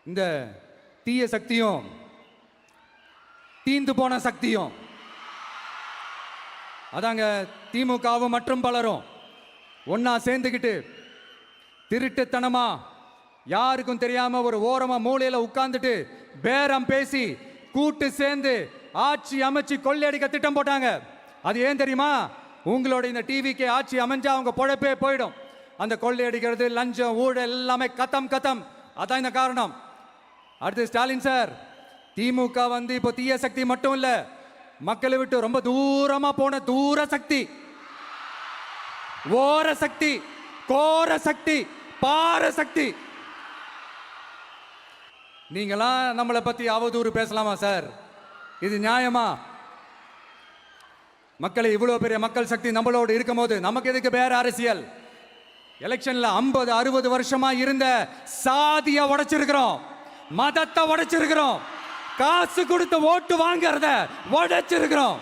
இந்த தீய சக்தியும் தீந்து போன சக்தியும் அதாங்க திமுகவும் மற்றும் பலரும் ஒன்னா சேர்ந்துக்கிட்டு திருட்டுத்தனமா யாருக்கும் தெரியாம ஒரு ஓரமா மூலையில உட்கார்ந்துட்டு பேரம் பேசி கூட்டு சேர்ந்து ஆட்சி அமைச்சு கொள்ளையடிக்க திட்டம் போட்டாங்க. அது ஏன் தெரியுமா? உங்களோட இந்த டிவிக்கு ஆட்சி அமைஞ்சா அவங்க பொழப்பே போயிடும். அந்த கொள்ளையடிக்கிறது, லஞ்சம், ஊழல் எல்லாமே கத்தம் கத்தம். அதான் இந்த காரணம். அடுத்து ஸ்டாலின் சார், திமுக இப்போ தீய சக்தி மட்டும் இல்ல, மக்களை விட்டு ரொம்ப தூரமா போன தூர சக்தி, ஓர சக்தி, கோர சக்தி, பார சக்தி. நீங்களாம் நம்மளை பத்தி அவதூறு பேசலாமா சார்? இது நியாயமா? மக்களை இவ்வளவு பெரிய மக்கள் சக்தி நம்மளோடு இருக்கும் போது நமக்கு எதுக்கு வேற அரசியல்? எலெக்ஷன்ல 50-60 வருஷமா இருந்த சாதிய உடைச்சிருக்கிறோம், மதத்தை உடைச்சிருக்கிறோம், காசு கொடுத்து ஓட்டு வாங்கறத உடைச்சிருக்கிறோம்.